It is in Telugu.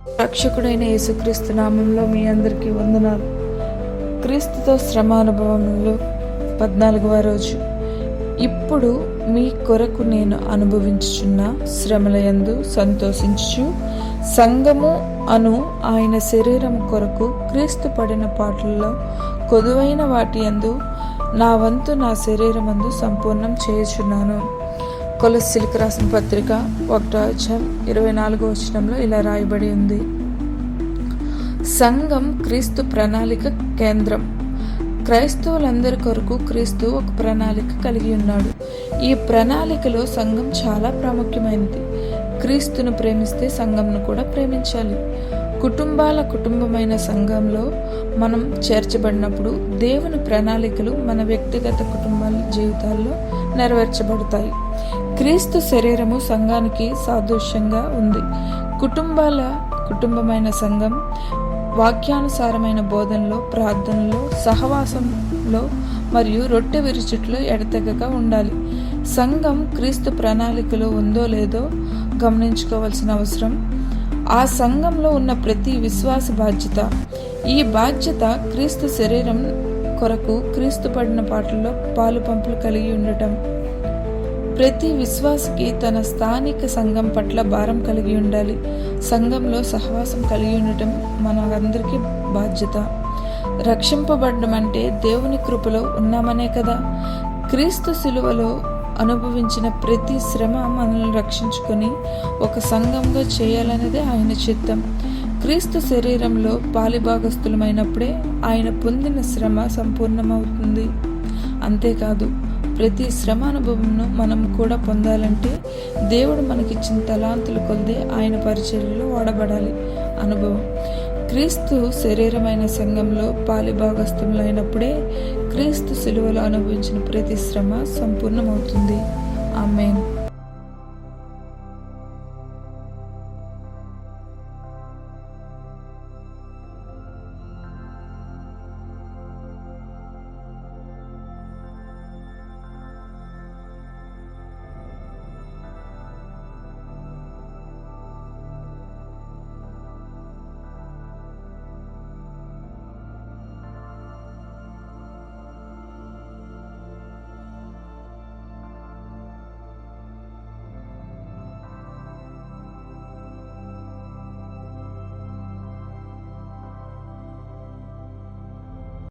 రక్షకుడైన యేసుక్రీస్తు నామంలో మీ అందరికీ వందనాలు. క్రీస్తుతో శ్రమ అనుభవంలో 14వ రోజు. ఇప్పుడు మీ కొరకు నేను అనుభవించుచున్న శ్రమలయందు సంతోషించుచు సంఘము అను ఆయన శరీరం కొరకు క్రీస్తు పడిన పాటల్లో కొదువైన వాటి యందు నా వంతు నా శరీరమందు సంపూర్ణం చేయుచున్నాను. కొలస్సీలకు రాసిన పత్రిక 1:24 ఇలా రాయబడి ఉంది. సంఘం క్రీస్తు ప్రణాళిక కేంద్రం. క్రైస్తవులందరి కొరకు క్రీస్తు ఒక ప్రణాళిక కలిగి ఉన్నాడు. ఈ ప్రణాళికలో సంఘం చాలా ప్రాముఖ్యమైనది. క్రీస్తును ప్రేమిస్తే సంఘంను కూడా ప్రేమించాలి. కుటుంబాల కుటుంబమైన సంఘంలో మనం చేర్చబడినప్పుడు దేవుని ప్రణాళికలు మన వ్యక్తిగత కుటుంబాల జీవితాల్లో నెరవేర్చబడతాయి. క్రీస్తు శరీరము సంఘానికి సాదృశ్యంగా ఉంది. కుటుంబమైన సంఘం వాక్యానుసారమైన బోధనలో, ప్రార్థనలో, సహవాసంలో మరియు రొట్టె విరుచుట్లో ఎడతెగక ఉండాలి. సంఘం క్రీస్తు ప్రణాళికలో ఉందో లేదో గమనించుకోవాల్సిన అవసరం ఆ సంఘంలో ఉన్న ప్రతి విశ్వాస బాధ్యత. ఈ బాధ్యత క్రీస్తు శరీరం కొరకు క్రీస్తు పడిన పాటల్లో పాలు పంపులు కలిగి ఉండటం. ప్రతి విశ్వాసికి తన స్థానిక సంఘం పట్ల భారం కలిగి ఉండాలి. సంఘంలో సహవాసం కలిగి ఉండటం మన అందరికీ బాధ్యత. రక్షింపబడడం అంటే దేవుని కృపలో ఉన్నామనే కదా. క్రీస్తు శిలువలో అనుభవించిన ప్రతి శ్రమ మనల్ని రక్షించుకొని ఒక సంఘంగా చేయాలనేదే ఆయన చిత్తం. క్రీస్తు శరీరంలో పాలిభాగస్థులమైనప్పుడే ఆయన పొందిన శ్రమ సంపూర్ణమవుతుంది. అంతేకాదు, ప్రతి శ్రమ అనుభవంను మనం కూడా పొందాలంటే దేవుడు మనకిచ్చిన తలాంతుల కొలదే ఆయన పరిచర్యలో వాడబడాలి. అనుభవం. క్రీస్తు శరీరమైన సంఘంలో పాలిభాగస్థులైనప్పుడే క్రీస్తు శిలువలో అనుభవించిన ప్రతి శ్రమ సంపూర్ణమవుతుంది. ఆమేన్.